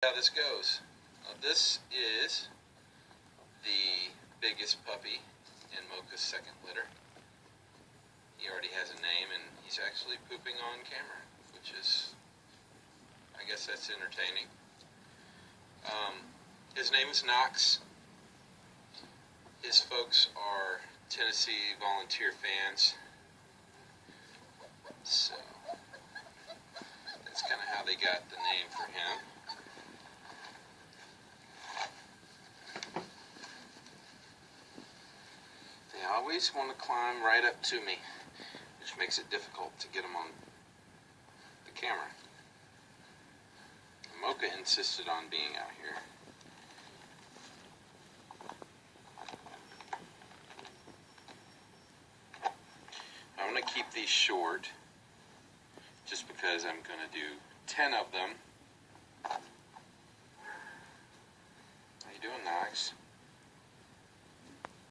How this goes. This is the biggest puppy in Mocha's second litter. He already has a name, and he's actually pooping on camera, which is, I guess that's entertaining. His name is Knox. His folks are Tennessee volunteer fans, so that's kind of how they got the name for him. They always want to climb right up to me, which makes it difficult to get them on the camera. Mocha insisted on being out here. I'm going to keep these short just because I'm going to do 10 of them. How you doing, Knox?